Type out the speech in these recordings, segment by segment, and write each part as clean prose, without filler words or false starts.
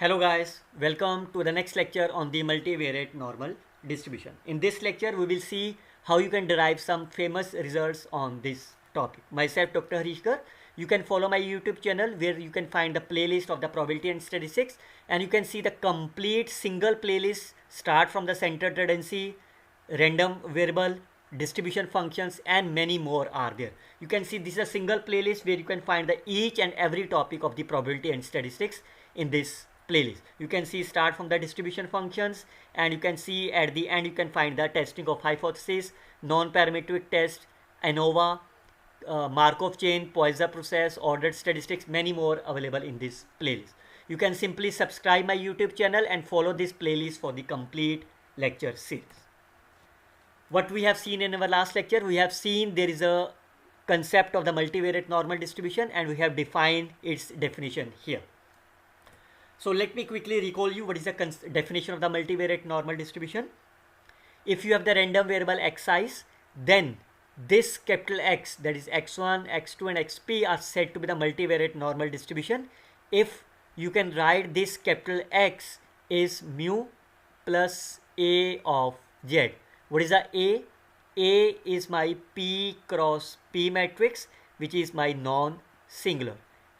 Hello guys, welcome to the next lecture on the multivariate normal distribution. In this lecture, we will see how you can derive some famous results on this topic. Myself, Dr. Harish. You can follow my YouTube channel where you can find the playlist of the probability and statistics, and you can see the complete single playlist start from the center tendency, random variable, distribution functions, and many more are there. You can see this is a single playlist where you can find the each and every topic of the probability and statistics in this playlist. You can see start from the distribution functions, and you can see at the end you can find the testing of hypothesis, non-parametric test, ANOVA, Markov chain, Poisson process, ordered statistics, many more available in this playlist. You can simply subscribe my YouTube channel and follow this playlist for the complete lecture series. What we have seen in our last lecture, we have seen there is a concept of the multivariate normal distribution, and we have defined its definition here. So let me quickly recall you what is the definition of the multivariate normal distribution. If you have the random variable xi's, then this capital X, that is x1, x2 and xp, are said to be the multivariate normal distribution if you can write this capital X is mu plus A of Z. What is the A? A is my P cross P matrix, which is my non-singular.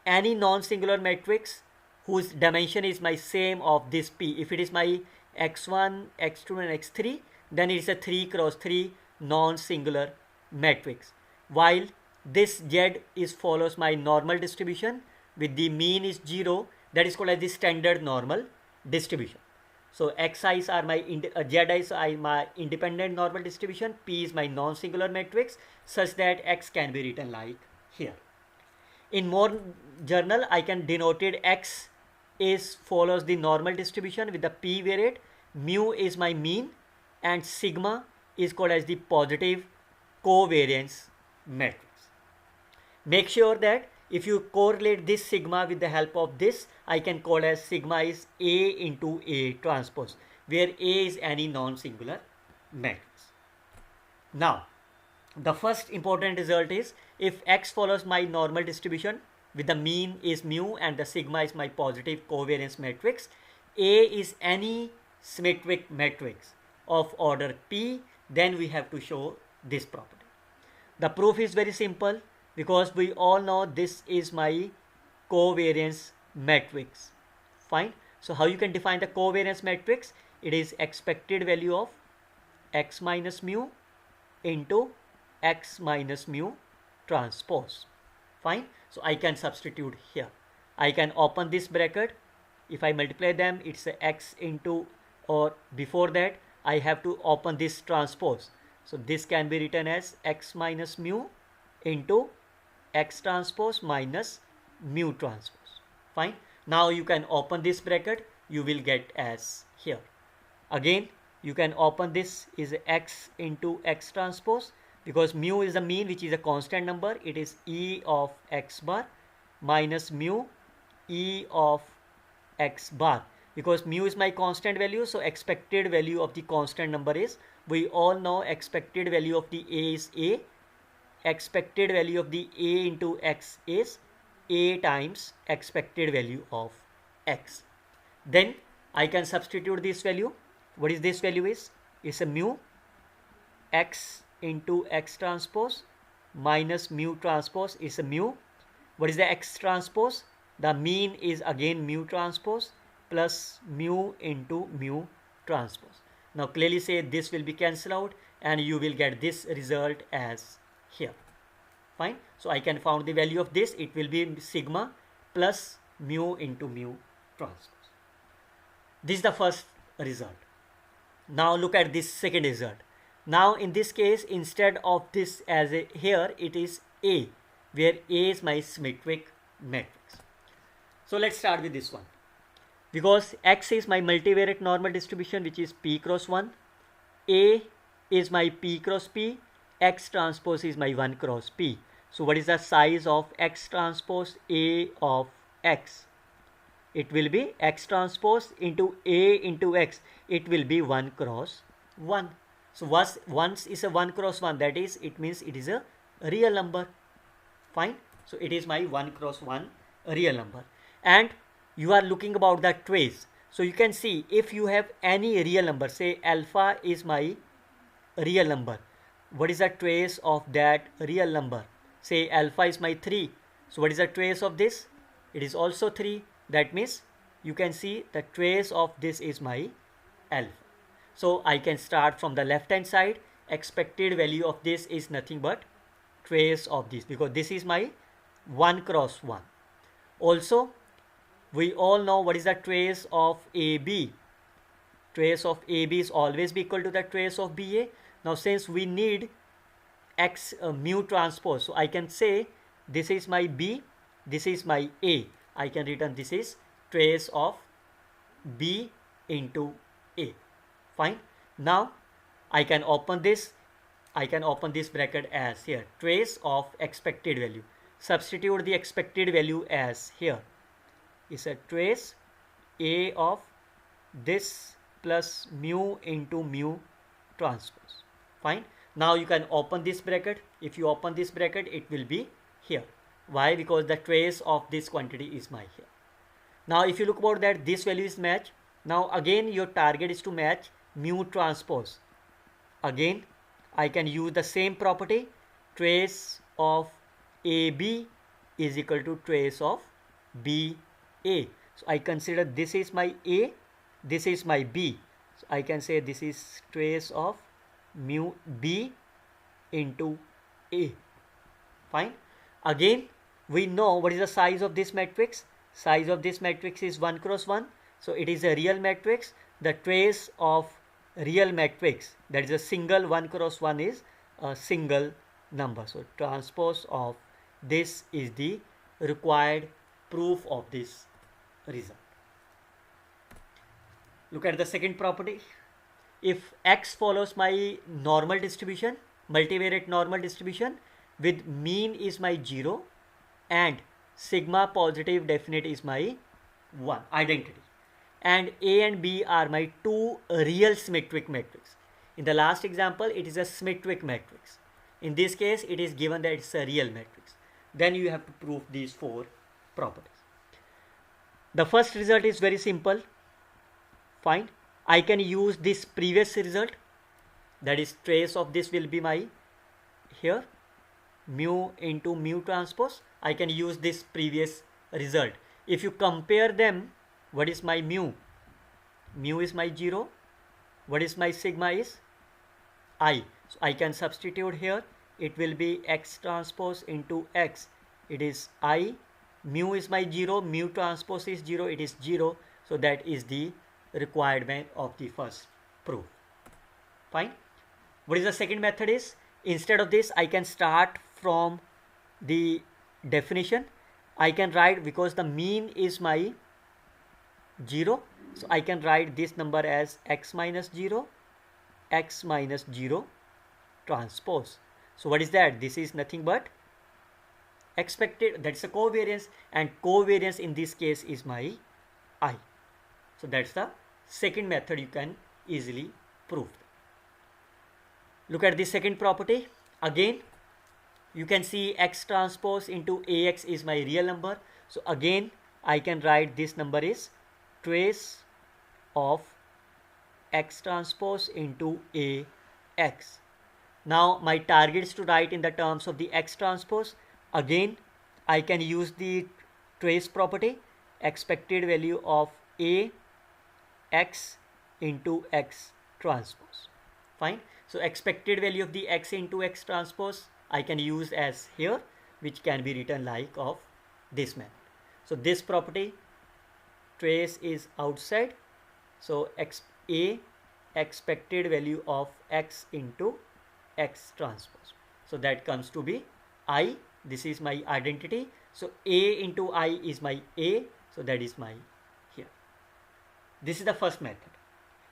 Any non-singular matrix whose dimension is my same of this P. If it is my x1, x2 and x3, then it is a 3 cross 3 non-singular matrix. While this Z is follows my normal distribution with the mean is 0, that is called as the standard normal distribution. So xi's are my zi's are my independent normal distribution, P is my non-singular matrix, such that X can be written like here. In more journal, I can denote it X is follows the normal distribution with the P variate, mu is my mean, and sigma is called as the positive covariance matrix. Make sure that if you correlate this sigma with the help of this, I can call as sigma is A into A transpose, where A is any non-singular matrix. Now, the first important result is if X follows my normal distribution with the mean is mu and the sigma is my positive covariance matrix, A is any symmetric matrix of order P, then we have to show this property. The proof is very simple because we all know this is my covariance matrix. Fine. So how you can define the covariance matrix? It is expected value of X minus mu into X minus mu transpose. Fine. So I can substitute here. I can open this bracket. If I multiply them, it's a X into, or before that I have to open this transpose. So this can be written as X minus mu into X transpose minus mu transpose. Fine. Now you can open this bracket. You will get as here. Again, you can open this is X into X transpose, because mu is the mean, which is a constant number. It is E of X bar minus mu E of X bar, because mu is my constant value. So expected value of the constant number is, we all know expected value of the A is A. Expected value of the A into X is A times expected value of X. Then I can substitute this value. What is this value is? It's a mu X into X transpose minus mu transpose is a mu. What is the X transpose? The mean is again mu transpose plus mu into mu transpose. Now clearly say this will be cancelled out and you will get this result as here. Fine. So I can find the value of this. It will be sigma plus mu into mu transpose. This is the first result. Now look at this second result. Now in this case, instead of this as a here, it is A, where A is my symmetric matrix. So let's start with this one. Because X is my multivariate normal distribution, which is P cross 1. A is my P cross P. X transpose is my 1 cross P. So what is the size of X transpose A of X? It will be X transpose into A into X. It will be 1 cross 1. So once is a 1 cross 1, that is, it means it is a real number. Fine. So it is my 1 cross 1 real number. And you are looking about the trace. So you can see if you have any real number, say alpha is my real number, what is the trace of that real number? Say alpha is my 3. So what is the trace of this? It is also 3. That means you can see the trace of this is my alpha. So I can start from the left hand side. Expected value of this is nothing but trace of this, because this is my 1 cross 1. Also, we all know what is the trace of AB. Trace of AB is always be equal to the trace of BA. Now since we need x mu transpose, so I can say this is my B, this is my A. I can written this is trace of B into A. Fine. Now I can open this. I can open this bracket as here, trace of expected value. Substitute the expected value as here. It's a trace A of this plus mu into mu transpose. Fine. Now you can open this bracket. If you open this bracket, it will be here. Why? Because the trace of this quantity is my here. Now if you look about that, this value is match. Now again your target is to match mu transpose. Again I can use the same property. Trace of AB is equal to trace of BA. So I consider this is my A, this is my B. So I can say this is trace of mu B into A. Fine. Again we know what is the size of this matrix. Size of this matrix is 1 cross 1. So it is a real matrix. The trace of real matrix, that is a single 1 cross 1, is a single number. So transpose of this is the required proof of this result. Look at the second property. If x follows my normal distribution, multivariate normal distribution, with mean is my 0 and sigma positive definite is my 1 identity, and A and B are my two real symmetric matrix. In the last example, it is a symmetric matrix. In this case, it is given that it's a real matrix. Then you have to prove these four properties. The first result is very simple. Fine. I can use this previous result, that is trace of this will be my here mu into mu transpose. I can use this previous result. If you compare them, what is my mu? Mu is my 0. What is my sigma is I. So I can substitute here. It will be x transpose into x. It is I. Mu is my 0. Mu transpose is 0. It is 0. So that is the requirement of the first proof. Fine. What is the second method is? Instead of this, I can start from the definition. I can write, because the mean is my 0, so I can write this number as x minus 0 transpose. So what is that? This is nothing but expected, that's a covariance, and covariance in this case is my I. So that's the second method you can easily prove. Look at the second property. Again you can see x transpose into ax is my real number. So again I can write this number is trace of x transpose into ax. Now my target is to write in the terms of the x transpose. Again I can use the trace property, expected value of ax into x transpose. Fine. So expected value of the x into x transpose I can use as here, which can be written like of this manner. So this property, trace is outside, so expected value of x into x transpose. So that comes to be I. This is my identity. So A into I is my A. So that is my here. This is the first method.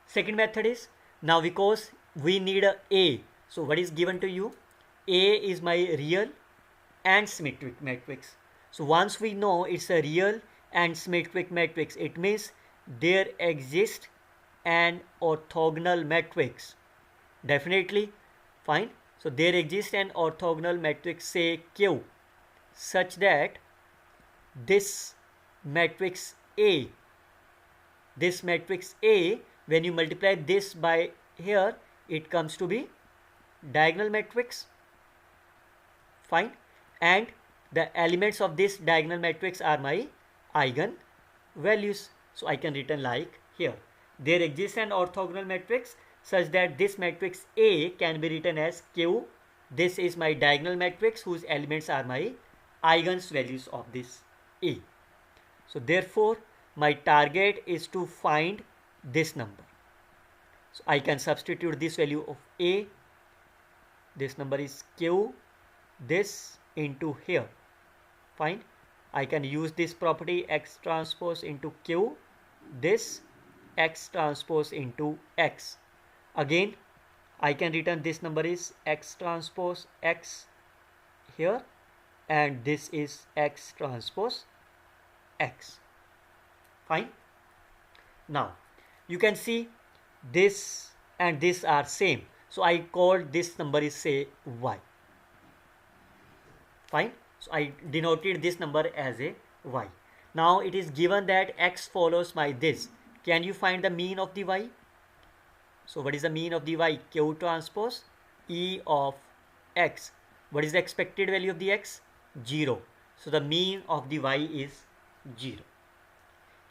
Second method is, now because we need A. So what is given to you? A is my real and symmetric matrix. So once we know it's a real and symmetric matrix, it means there exists an orthogonal matrix. Definitely. Fine. So there exists an orthogonal matrix, say Q, such that this matrix A, this matrix A, when you multiply this by here, it comes to be diagonal matrix. Fine. And the elements of this diagonal matrix are my eigen values. So I can written like here. There exists an orthogonal matrix such that this matrix A can be written as Q. This is my diagonal matrix whose elements are my eigenvalues of this A. So therefore, my target is to find this number. So I can substitute this value of A. This number is Q. This into here. Fine. I can use this property X transpose into Q. This X transpose into X. Again, I can return this number is X transpose X here, and this is X transpose X. Fine. Now you can see this and this are same, so I call this number is say Y. Fine. So I denoted this number as a Y. Now it is given that X follows my this. Can you find the mean of the Y? So what is the mean of the Y? Q transpose E of X. What is the expected value of the X? 0. So the mean of the Y is 0.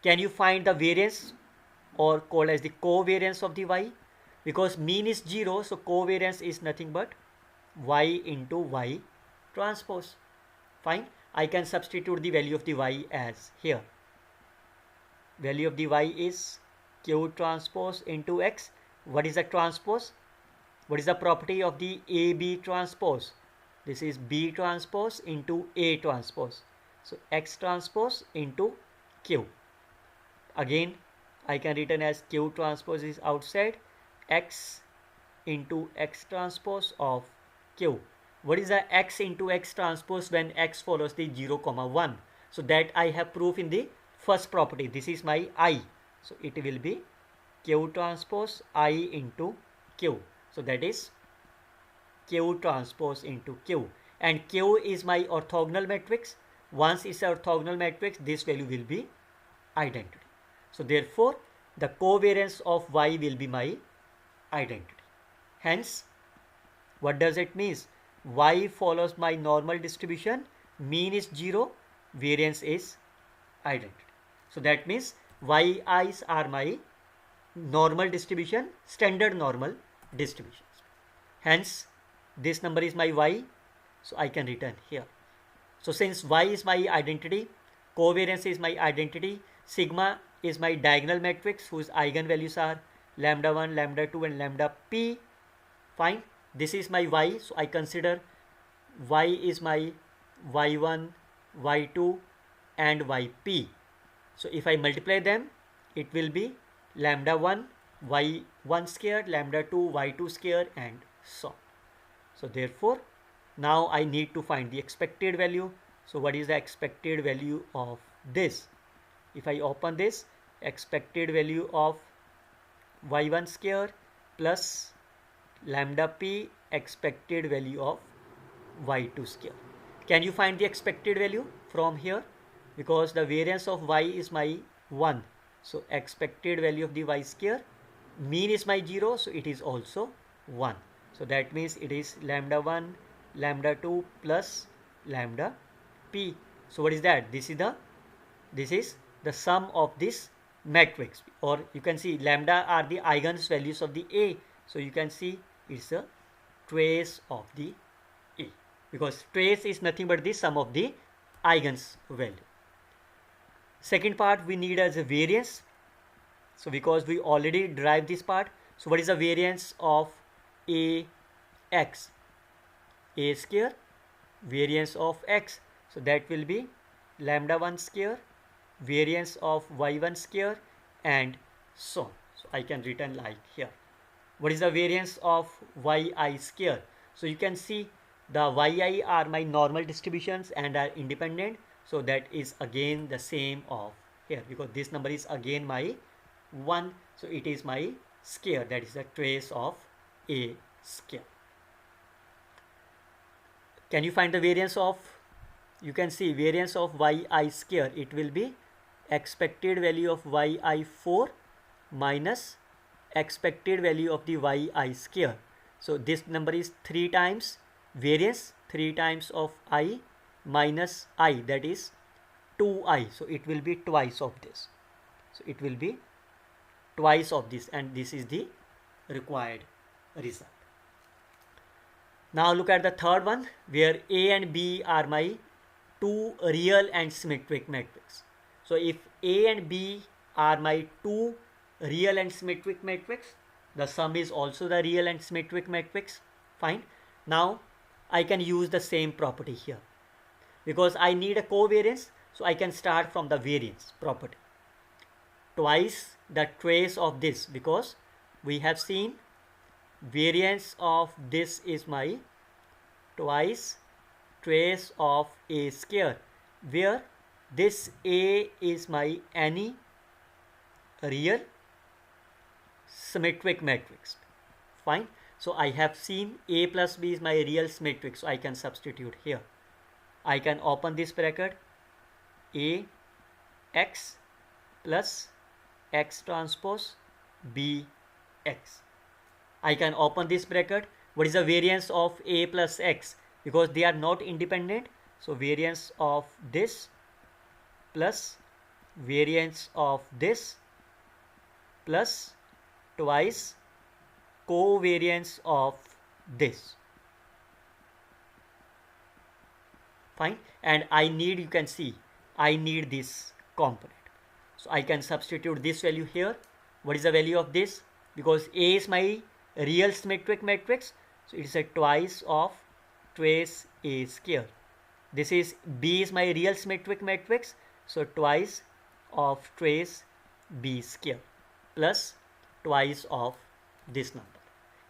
Can you find the variance, or called as the covariance of the Y? Because mean is 0, so covariance is nothing but Y into Y transpose. Fine. I can substitute the value of the Y as here. Value of the Y is Q transpose into X. What is the transpose? What is the property of the AB transpose? This is B transpose into A transpose. So X transpose into Q. Again, I can written as Q transpose is outside, X into X transpose of Q. What is the X into X transpose when X follows the 0, 1? So that I have proof in the first property. This is my I. So it will be Q transpose I into Q. So that is Q transpose into Q. And Q is my orthogonal matrix. Once it's an orthogonal matrix, this value will be identity. So therefore, the covariance of Y will be my identity. Hence, what does it mean? Y follows my normal distribution, mean is 0, variance is identity. So that means Yi's are my normal distribution, standard normal distributions. Hence, this number is my Y, so I can return here. So since Y is my identity, covariance is my identity, sigma is my diagonal matrix whose eigenvalues are lambda 1, lambda 2 and lambda p. Fine. This is my Y, so I consider Y is my Y1, Y2 and Yp. So if I multiply them, it will be lambda 1, Y1 square, lambda 2, Y2 square and so on. So therefore, now I need to find the expected value. So what is the expected value of this? If I open this, expected value of Y1 square plus lambda p expected value of Y2 square. Can you find the expected value from here? Because the variance of Y is my 1. So expected value of the Y square, mean is my 0, so it is also 1. So that means it is lambda 1, lambda 2 plus lambda p. So what is that? This is the sum of this matrix, or you can see lambda are the eigenvalues of the A. So you can see it's a trace of the A, because trace is nothing but the sum of the eigens value. Second part we need as a variance. So because we already derived this part, so what is the variance of Ax? A square, variance of X. So that will be lambda 1 square, variance of Y1 square and so on. So I can written like here. What is the variance of Yi square? So you can see the Yi are my normal distributions and are independent. So that is again the same of here, because this number is again my 1. So it is my square, that is the trace of A square. Can you find the variance of, you can see variance of Yi square, it will be expected value of yi4 minus expected value of the yi square. So this number is 3 times variance, 3 times of I minus I, that is 2i. So it will be twice of this. So it will be twice of this, and this is the required result. Now look at the third one, where A and B are my two real and symmetric matrices. So if A and B are my two real and symmetric matrix, the sum is also the real and symmetric matrix. Fine. Now I can use the same property here because I need a covariance, so I can start from the variance property. Twice the trace of this, because we have seen variance of this is my twice trace of A square, where this A is my any real symmetric matrix. Fine. So I have seen A plus B is my real symmetric, so I can substitute here. I can open this bracket, A x plus x transpose B x. I can open this bracket. What is the variance of A plus x? Because they are not independent, so variance of this plus variance of this plus twice covariance of this. Fine. And I need, you can see, I need this component. So I can substitute this value here. What is the value of this? Because A is my real symmetric matrix, so it is a twice of trace A square. This is B is my real symmetric matrix, so twice of trace B square plus twice of this number.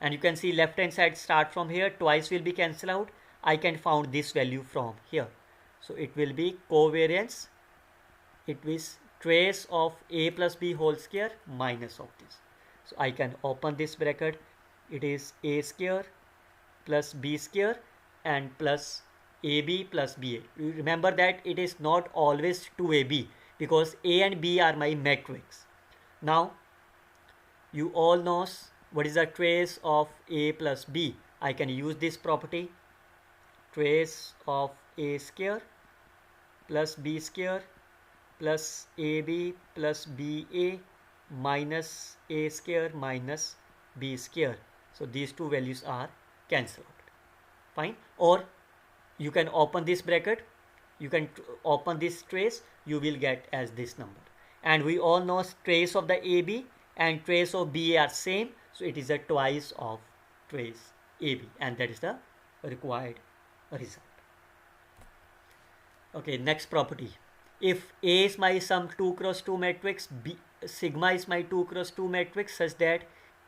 And you can see left hand side start from here, twice will be cancelled out. I can found this value from here. So it will be covariance, it is trace of A plus B whole square minus of this. So I can open this bracket, it is A square plus B square and plus AB plus BA. Remember that it is not always 2AB because A and B are my matrix. Now you all know what is the trace of A plus B. I can use this property, trace of A square plus B square plus AB plus BA minus A square minus B square. So these two values are cancelled out. Fine. Or you can open this bracket, you can open this trace, you will get as this number. And we all know trace of the AB and trace of BA are same, so it is a twice of trace AB, and that is the required result. Okay, next property. If A is my some 2 cross 2 matrix, B, sigma is my 2 cross 2 matrix such that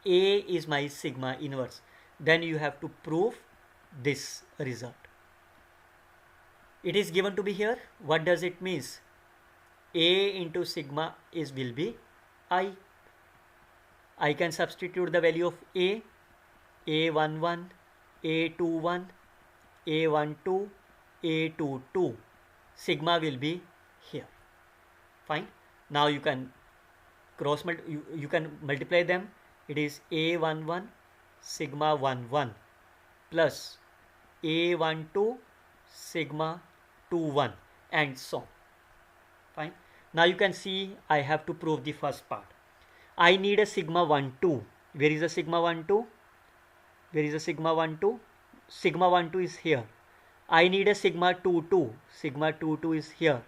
A is my sigma inverse, then you have to prove this result. It is given to be here. What does it means? A into sigma is will be I. I can substitute the value of A, A11, A21, A12, A22. Sigma will be here. Fine. Now you can you can multiply them. It is A11 sigma 11 plus A12 sigma 21 and so on. Fine. Now you can see I have to prove the first part. I need a sigma 12. Where is the sigma 12? Where is the sigma 12? Sigma 12 is here. I need a sigma 22. Sigma 22 is here.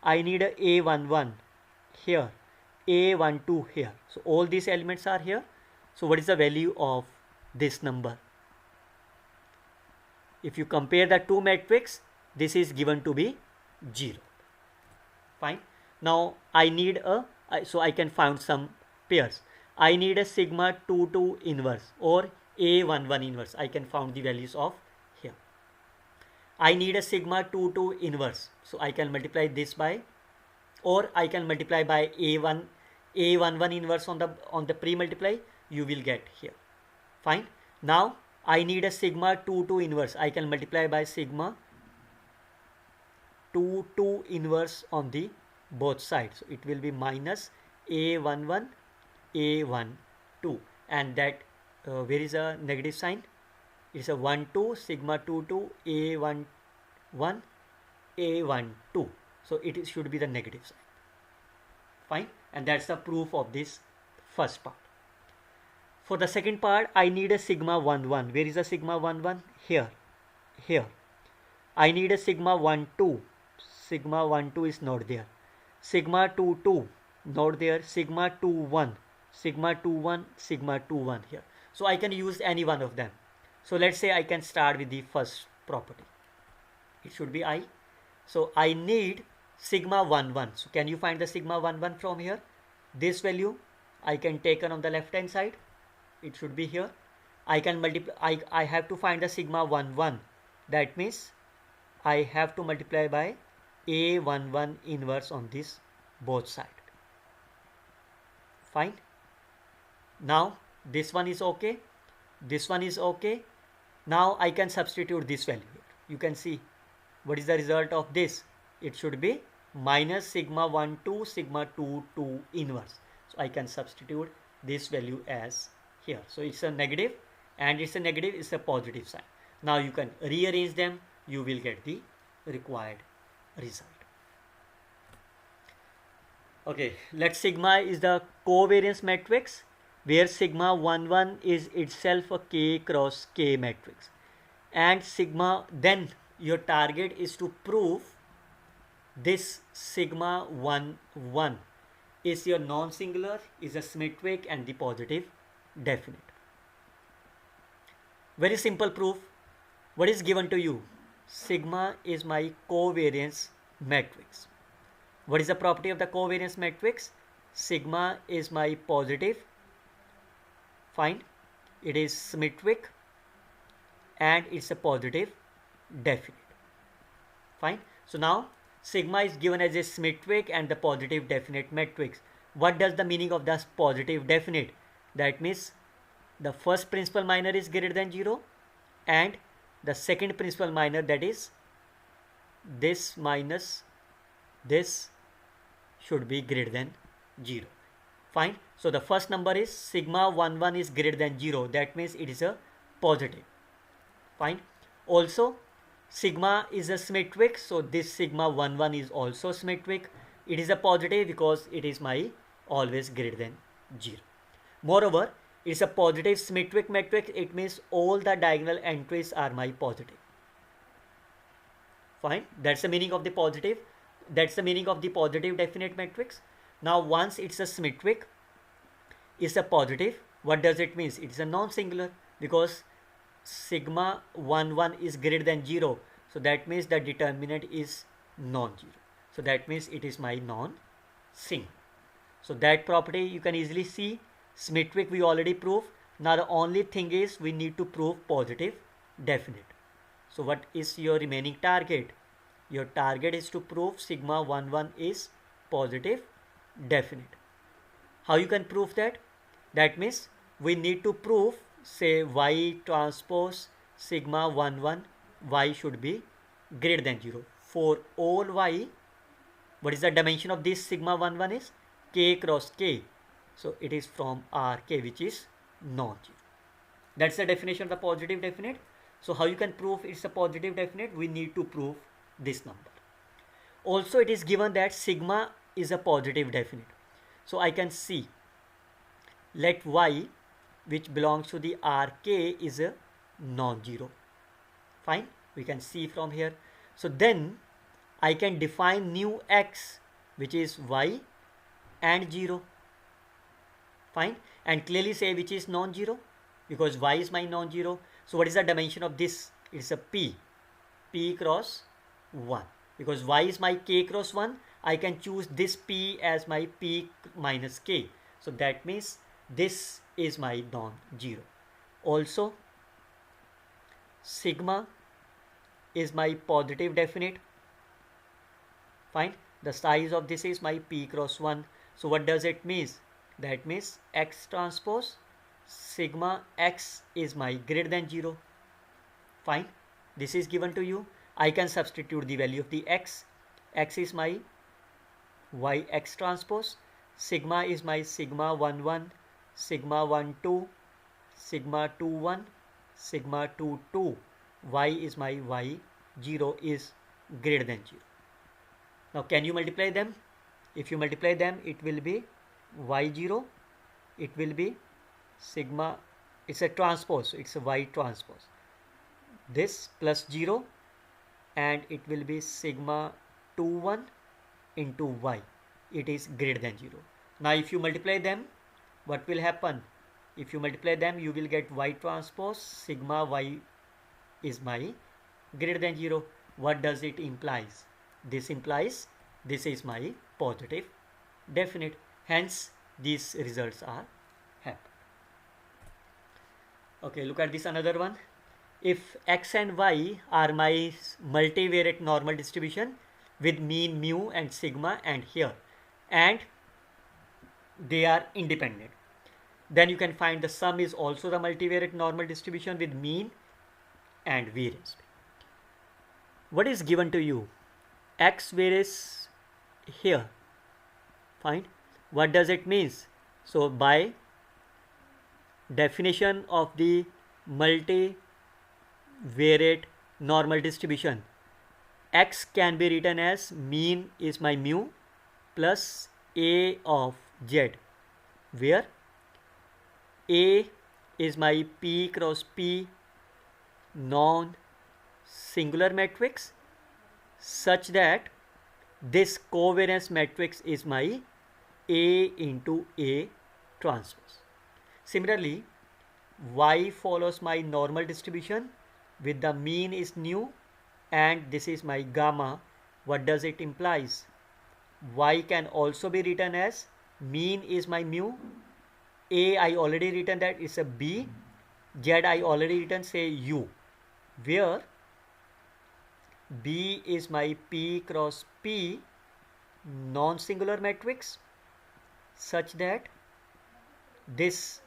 I need a A11 here. A12 here. So all these elements are here. So what is the value of this number? If you compare the two matrix, this is given to be 0. Fine. Now I need a, so I can find some pairs. I need a sigma 22 inverse or A11 inverse. I can find the values of here. I need a sigma 22 inverse. So I can multiply this by, or I can multiply by A11 inverse on the pre-multiply. You will get here. Fine. Now I need a sigma 22 inverse. I can multiply by sigma 22 inverse on the both sides. So it will be minus a11 a12, and that where is a negative sign? It's a 1 2 sigma 2 2 a11 a12. So it should be the negative sign. Fine, and that's the proof of this first part. For the second part, I need a sigma 1 1. Where is the sigma 1 1? Here. I need a sigma 1 2. Sigma 1 2 is not there. Sigma 2 2 not there. Sigma 2 1. Sigma 2 1. Sigma 2 1 here. So I can use any one of them. So let's say I can start with the first property. It should be I. So I need sigma 1 1. So can you find the sigma 1 1 from here? This value I can take on the left hand side. It should be here. I can multiply. I have to find the sigma 1 1. That means I have to multiply by a11 inverse on this both sides. Fine. Now this one is okay. This one is okay. Now I can substitute this value here. You can see what is the result of this. It should be minus sigma 1 2 sigma 2 2 inverse. So I can substitute this value as here. So it's a negative, and it's a negative, it's a positive sign. Now you can rearrange them, you will get the required result. Okay, let sigma is the covariance matrix, where sigma 1 1 is itself a k cross k matrix, and sigma, then your target is to prove this sigma 1 1 is your non-singular, is a symmetric, and the positive definite. Very simple proof. What is given to you? Sigma is my covariance matrix. What is the property of the covariance matrix? Sigma is my positive. Fine. It is symmetric, and it's a positive definite. Fine. So now sigma is given as a symmetric and the positive definite matrix. What does the meaning of this positive definite? That means the first principal minor is greater than 0, and the second principal minor, that is this minus this, should be greater than 0. Fine. So the first number is sigma 1 1 is greater than 0. That means it is a positive. Fine. Also sigma is a symmetric. So this sigma 1 1 is also symmetric. It is a positive because it is my always greater than 0. Moreover, it is a positive symmetric matrix. It means all the diagonal entries are my positive. Fine. That's the meaning of the positive. That's the meaning of the positive definite matrix. Now once it's a symmetric, it's a positive. What does it mean? It's a non-singular because sigma 1 1 is greater than 0. So that means the determinant is non-zero. So that means it is my non-singular. So that property you can easily see. Symmetric we already proved. Now the only thing is we need to prove positive definite. So what is your remaining target? Your target is to prove sigma 1 1 is positive definite. How you can prove that? That means we need to prove, say, y transpose sigma 1 1, y should be greater than 0. For all y, what is the dimension of this sigma 1 1 is? K cross k. So it is from Rk, which is non-zero. That's the definition of the positive definite. So how you can prove it's a positive definite? We need to prove this number. Also it is given that sigma is a positive definite. So I can see, let y, which belongs to the Rk, is a non-zero. Fine. We can see from here. So then I can define new x, which is y and 0. Fine. And clearly say which is non-zero, because y is my non-zero. So what is the dimension of this? It's a p cross 1. Because y is my k cross 1, I can choose this p as my p minus k. So that means this is my non-zero. Also sigma is my positive definite. Fine. The size of this is my p cross 1. So what does it mean? That means x transpose sigma x is my greater than 0. Fine. This is given to you. I can substitute the value of the x. X is my y x transpose. Sigma is my sigma 1 1, sigma 1 2, sigma 2 1, sigma 2 2. Y is my y 0 is greater than 0. Now can you multiply them? If you multiply them, it will be y0, it will be sigma, it's a transpose, it's a y transpose, this plus 0, and it will be sigma 2 1 into y, it is greater than 0. Now if you multiply them, what will happen? If you multiply them, you will get y transpose sigma y is my greater than 0. What does it implies? This implies this is my positive definite. Hence these results are happy. Okay, look at this another one. If x and y are my multivariate normal distribution with mean mu and sigma and here, and they are independent, then you can find the sum is also the multivariate normal distribution with mean and variance. What is given to you? X varies here. Fine. What does it means? So by definition of the multivariate normal distribution, x can be written as mean is my mu plus a of z, where a is my p cross p non-singular matrix such that this covariance matrix is my A into A transpose. Similarly, y follows my normal distribution with the mean is nu and this is my gamma. What does it implies? Y can also be written as mean is my mu, A I already written that is a B, Z I already written say U, where B is my P cross P non-singular matrix such that this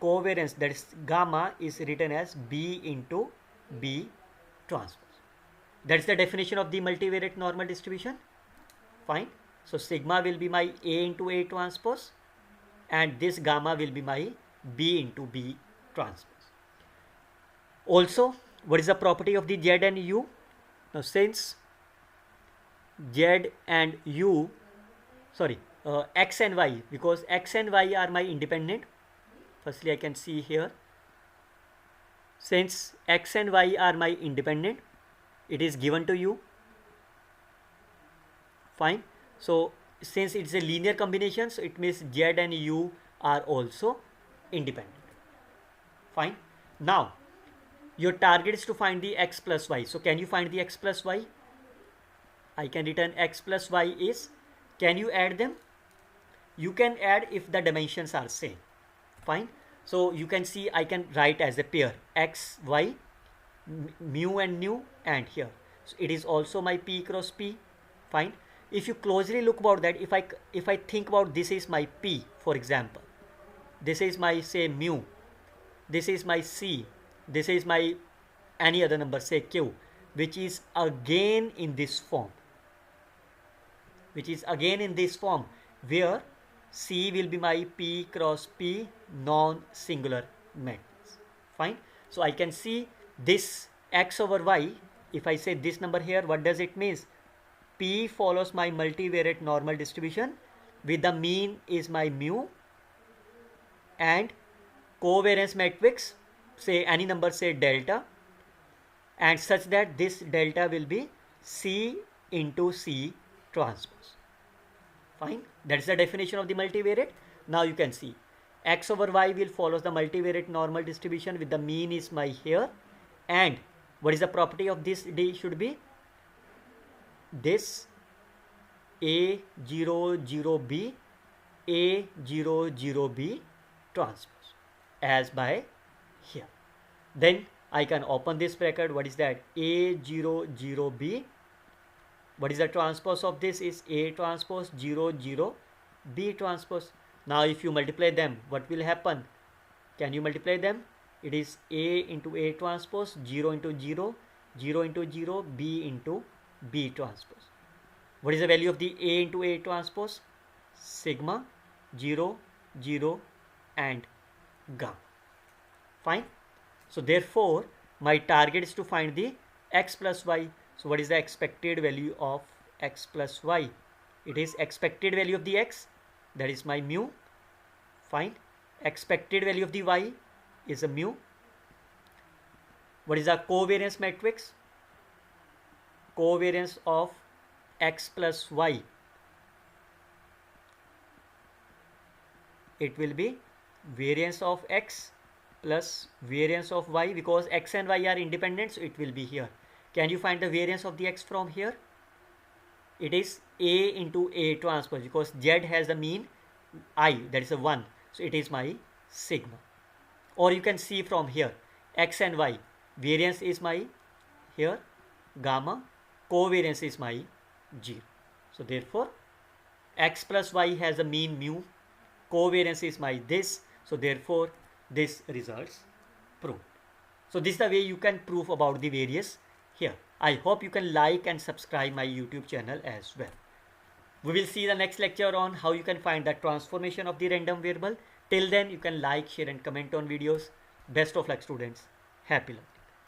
covariance, that is gamma, is written as B into B transpose. That is the definition of the multivariate normal distribution. Fine. So sigma will be my A into A transpose and this gamma will be my B into B transpose. Also, what is the property of the Z and U? Now since Z and U, X and Y, because X and Y are my independent. Firstly, I can see here, since X and Y are my independent, it is given to you. Fine. So since it's a linear combination, so it means Z and U are also independent. Fine. Now your target is to find the x plus y. So can you find the x plus y? I can return x plus y is, can you add them? You can add if the dimensions are same. Fine. So you can see I can write as a pair x, y, mu and nu, and here. So it is also my p cross p. Fine. If you closely look about that, if I think about this is my p, for example, this is my say mu, this is my c, this is my any other number say q, which is again in this form, where c will be my p cross p non-singular matrix. Fine. So I can see this x over y. If I say this number here, what does it mean? P follows my multivariate normal distribution with the mean is my mu and covariance matrix, say any number say delta, and such that this delta will be C into C transpose. Fine. That's the definition of the multivariate. Now you can see x over y will follow the multivariate normal distribution with the mean is my here, and what is the property of this D should be this A00B A00B transpose as by here. Then I can open this bracket. What is that? A00B. What is the transpose of this? Is A transpose 00 B transpose. Now if you multiply them, what will happen? Can you multiply them? It is A into A transpose 0 into 0, 0 into 0, B into B transpose. What is the value of the A into A transpose? Sigma, 0, 0 and gamma. Fine. So therefore my target is to find the x plus y. So what is the expected value of x plus y? It is expected value of the x, that is my mu. Fine. Expected value of the y is a mu. What is the covariance matrix? Covariance of x plus y, it will be variance of x plus variance of y, because x and y are independent, so it will be here. Can you find the variance of the x from here? It is A into A transpose, because z has the mean I, that is a 1, so it is my sigma. Or you can see from here, x and y, variance is my here gamma, covariance is my 0. So therefore x plus y has a mean mu, covariance is my this, so therefore this results proved. So this is the way you can prove about the various here. I hope you can like and subscribe my YouTube channel as well. We will see the next lecture on how you can find the transformation of the random variable. Till then, you can like, share and comment on videos. Best of luck students. Happy luck.